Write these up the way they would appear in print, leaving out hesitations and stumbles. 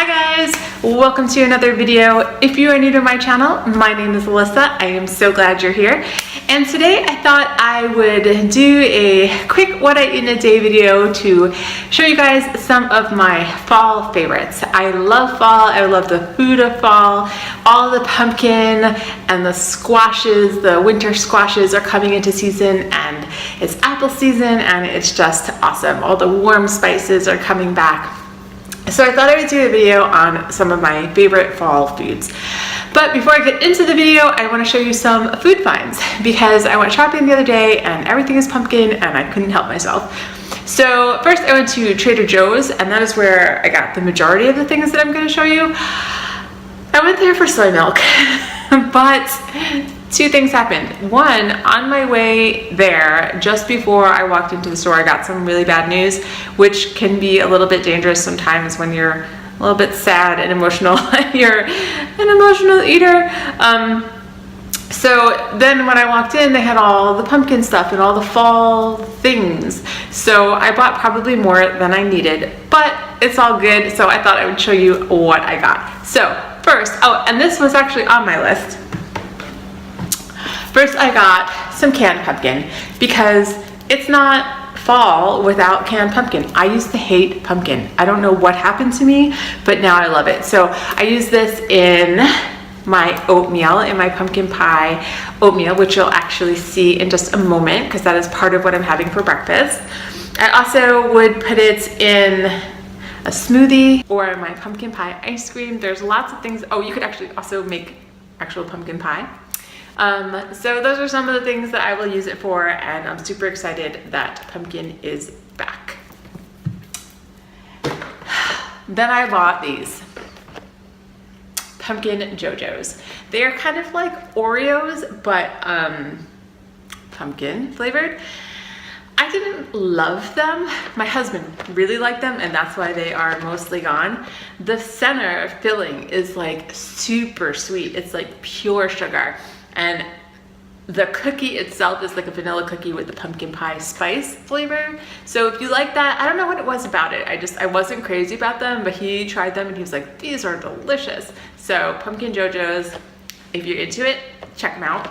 Hi guys, welcome to another video. If you are new to my channel, my name is Alyssa. I am so glad you're here. And today I thought I would do a quick what I eat in a day video to show you guys some of my fall favorites. I love fall, I love the food of fall. All the pumpkin and the squashes, the winter squashes are coming into season, and it's apple season and it's just awesome. All the warm spices are coming back. So I thought I would do a video on some of my favorite fall foods. But before I get into the video, I want to show you some food finds because I went shopping the other day and everything is pumpkin and I couldn't help myself. So first I went to Trader Joe's, and that is where I got the majority of the things that I'm going to show you. I went there for soy milk, but two things happened. One, on my way there, just before I walked into the store, I got some really bad news, which can be a little bit dangerous sometimes when you're a little bit sad and emotional. You're an emotional eater. So then when I walked in, they had all the pumpkin stuff and all the fall things. So I bought probably more than I needed, but it's all good. So I thought I would show you what I got. So first, oh, and this was actually on my list. First, I got some canned pumpkin because it's not fall without canned pumpkin. I used to hate pumpkin. I don't know what happened to me, but now I love it. So I use this in my oatmeal, in my pumpkin pie oatmeal, which you'll actually see in just a moment because that is part of what I'm having for breakfast. I also would put it in a smoothie or my pumpkin pie ice cream. There's lots of things. Oh, you could actually also make actual pumpkin pie. So those are some of the things that I will use it for, and I'm super excited that pumpkin is back. Then I bought these pumpkin JoJo's. They are kind of like Oreos, but pumpkin flavored. I didn't love them. My husband really liked them, and that's why they are mostly gone. The center filling is like super sweet. It's like pure sugar. And the cookie itself is like a vanilla cookie with the pumpkin pie spice flavor. So if you like that, I don't know what it was about it. I wasn't crazy about them, but he tried them and he was like, these are delicious. So pumpkin JoJo's, if you're into it, check them out.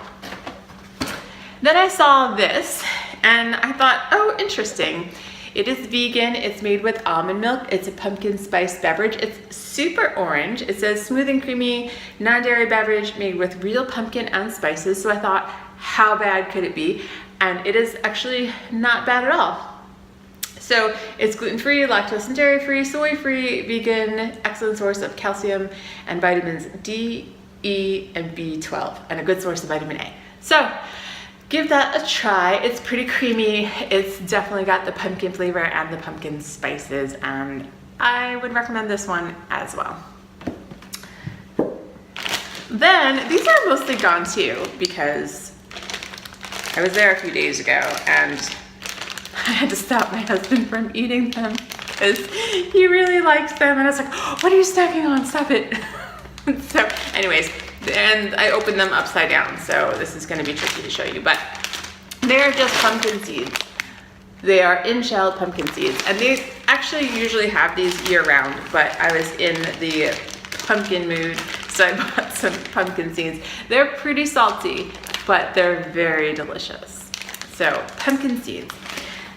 Then I saw this and I thought, oh, interesting. It is vegan, it's made with almond milk, it's a pumpkin spice beverage. It's super orange. It says smooth and creamy, non-dairy beverage made with real pumpkin and spices. So I thought, how bad could it be? And it is actually not bad at all. So it's gluten-free, lactose and dairy-free, soy-free, vegan, excellent source of calcium and vitamins D, E, and B12, and a good source of vitamin A. So give that a try. It's pretty creamy. It's definitely got the pumpkin flavor and the pumpkin spices, and I would recommend this one as well. Then these are mostly gone too because I was there a few days ago and I had to stop my husband from eating them because he really likes them, and I was like, oh, what are you snacking on? Stop it. So anyways, and I opened them upside down, so this is going to be tricky to show you, but they're just pumpkin seeds. They are in-shell pumpkin seeds, and they actually usually have these year-round, but I was in the pumpkin mood, so I bought some pumpkin seeds. They're pretty salty, but they're very delicious. So pumpkin seeds.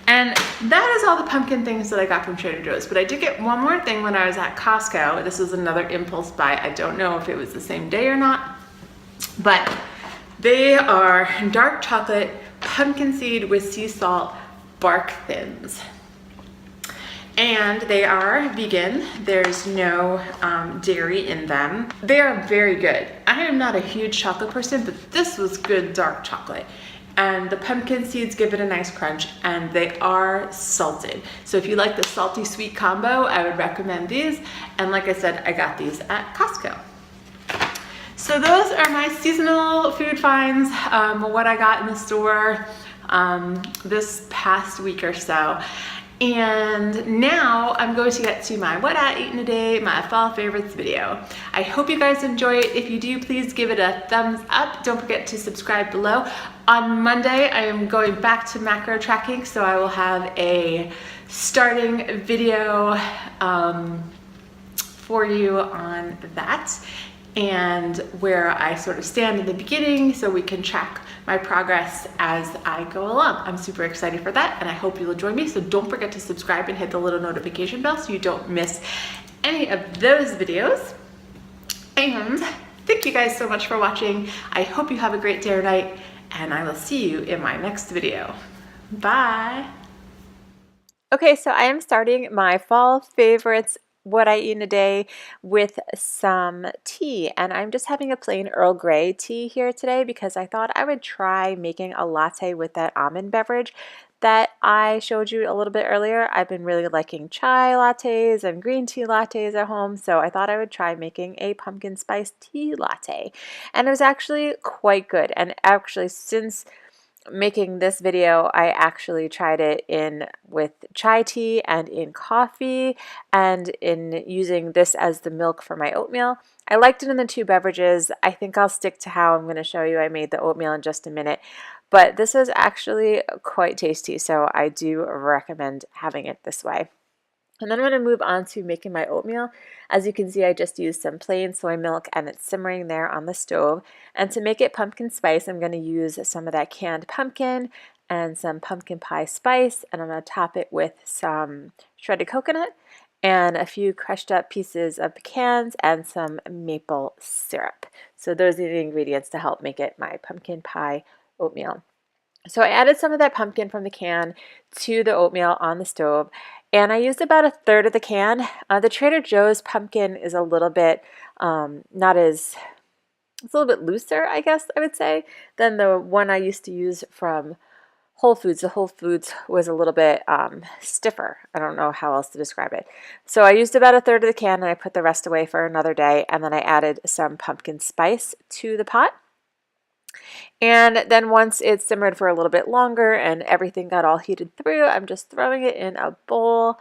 And that is all the pumpkin things that I got from Trader Joe's. But I did get one more thing when I was at Costco. This was another impulse buy. I don't know if it was the same day or not. But they are dark chocolate pumpkin seed with sea salt bark thins. And they are vegan. There's no dairy in them. They are very good. I am not a huge chocolate person, but this was good dark chocolate. And the pumpkin seeds give it a nice crunch, and they are salted. So if you like the salty sweet combo, I would recommend these. And like I said, I got these at Costco. So those are my seasonal food finds, what I got in the store this past week or so. And now I'm going to get to my what I ate in a day, my fall favorites video. I hope you guys enjoy it. If you do, please give it a thumbs up. Don't forget to subscribe below. On Monday, I am going back to macro tracking, so I will have a starting video for you on that and where I sort of stand in the beginning so we can track my progress as I go along. I'm super excited for that and I hope you'll join me. So don't forget to subscribe and hit the little notification bell so you don't miss any of those videos. And thank you guys so much for watching. I hope you have a great day or night and I will see you in my next video. Bye. Okay, so I am starting my fall favorites, what I eat in a day, with some tea. And I'm just having a plain Earl Grey tea here today because I thought I would try making a latte with that almond beverage that I showed you a little bit earlier. I've been really liking chai lattes and green tea lattes at home, so I thought I would try making a pumpkin spice tea latte. And it was actually quite good. And actually, since making this video, I actually tried it in with chai tea and in coffee and in using this as the milk for my oatmeal. I liked it in the two beverages. I think I'll stick to how I'm going to show you I made the oatmeal in just a minute, but this is actually quite tasty, so I do recommend having it this way. And then I'm going to move on to making my oatmeal. As you can see, I just used some plain soy milk and it's simmering there on the stove. And to make it pumpkin spice, I'm going to use some of that canned pumpkin and some pumpkin pie spice. And I'm going to top it with some shredded coconut and a few crushed up pieces of pecans and some maple syrup. So those are the ingredients to help make it my pumpkin pie oatmeal. So I added some of that pumpkin from the can to the oatmeal on the stove, and I used about 1/3 of the can. The Trader Joe's pumpkin is a little bit not as, it's a little bit looser, I guess I would say, than the one I used to use from Whole Foods. The Whole Foods was a little bit stiffer. I don't know how else to describe it. So I used about 1/3 of the can and I put the rest away for another day, and then I added some pumpkin spice to the pot. And then once it simmered for a little bit longer and everything got all heated through, I'm just throwing it in a bowl.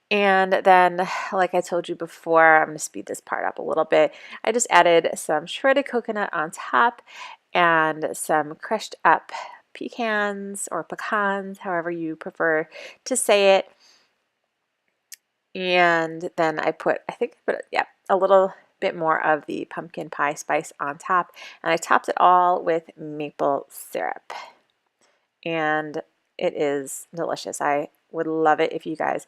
And then, like I told you before, I'm going to speed this part up a little bit. I just added some shredded coconut on top and some crushed up pecans or pecans, however you prefer to say it. And then I put, a little bit more of the pumpkin pie spice on top, and I topped it all with maple syrup, and it is delicious. I would love it if you guys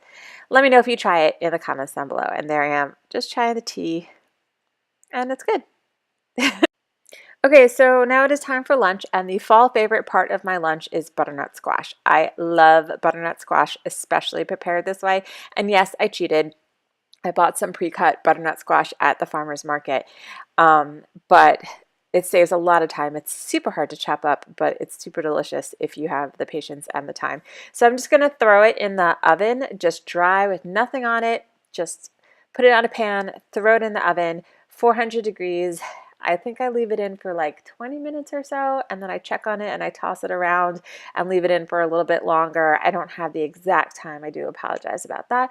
let me know if you try it in the comments down below. And there I am, just trying the tea, and it's good. Okay, so now it is time for lunch, and the fall favorite part of my lunch is butternut squash. I love butternut squash, especially prepared this way. And yes, I cheated. I bought some pre-cut butternut squash at the farmer's market, but it saves a lot of time. It's super hard to chop up, but it's super delicious if you have the patience and the time. So I'm just going to throw it in the oven, just dry with nothing on it. Just put it on a pan, throw it in the oven, 400 degrees. I think I leave it in for like 20 minutes or so, and then I check on it and I toss it around and leave it in for a little bit longer. I don't have the exact time. I do apologize about that.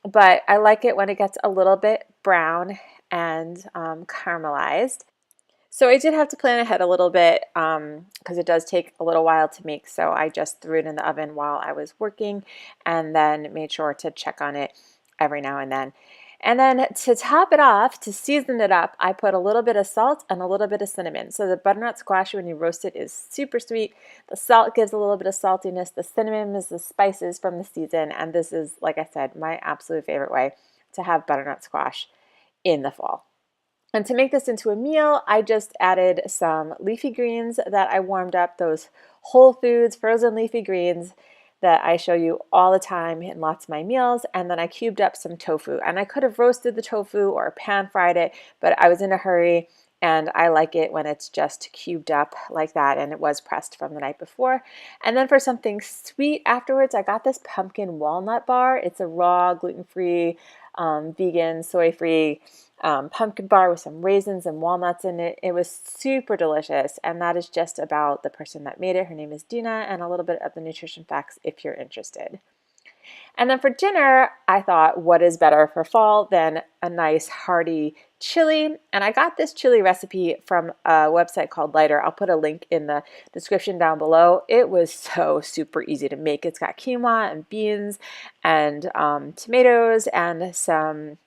But I like it when it gets a little bit brown and caramelized. So I did have to plan ahead a little bit because it does take a little while to make. So I just threw it in the oven while I was working and then made sure to check on it every now and then. And then to top it off, to season it up, I put a little bit of salt and a little bit of cinnamon. So the butternut squash, when you roast it, is super sweet. The salt gives a little bit of saltiness. The cinnamon is the spices from the season. And this is, like I said, my absolute favorite way to have butternut squash in the fall. And to make this into a meal, I just added some leafy greens that I warmed up, those Whole Foods frozen leafy greens that I show you all the time in lots of my meals. And then I cubed up some tofu, and I could have roasted the tofu or pan fried it, but I was in a hurry and I like it when it's just cubed up like that, and it was pressed from the night before. And then for something sweet afterwards, I got this pumpkin walnut bar. It's a raw, gluten-free, vegan, soy-free pumpkin bar with some raisins and walnuts in it. It was super delicious, and that is just about the person that made it. Her name is Dina, and a little bit of the nutrition facts if you're interested. And then for dinner, I thought, what is better for fall than a nice hearty chili? And I got this chili recipe from a website called Lighter. I'll put a link in the description down below. It was so super easy to make. It's got quinoa and beans and tomatoes and some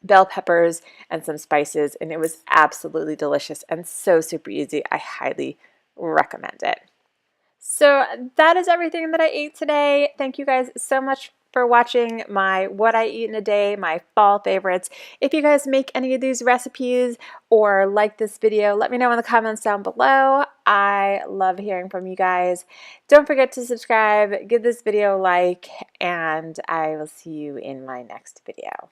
bell peppers and some spices, and it was absolutely delicious and so super easy. I highly recommend it. So that is everything that I ate today. Thank you guys so much for watching my what I eat in a day, my fall favorites. If you guys make any of these recipes or like this video, let me know in the comments down below. I love hearing from you guys. Don't forget to subscribe, give this video a like, and I will see you in my next video.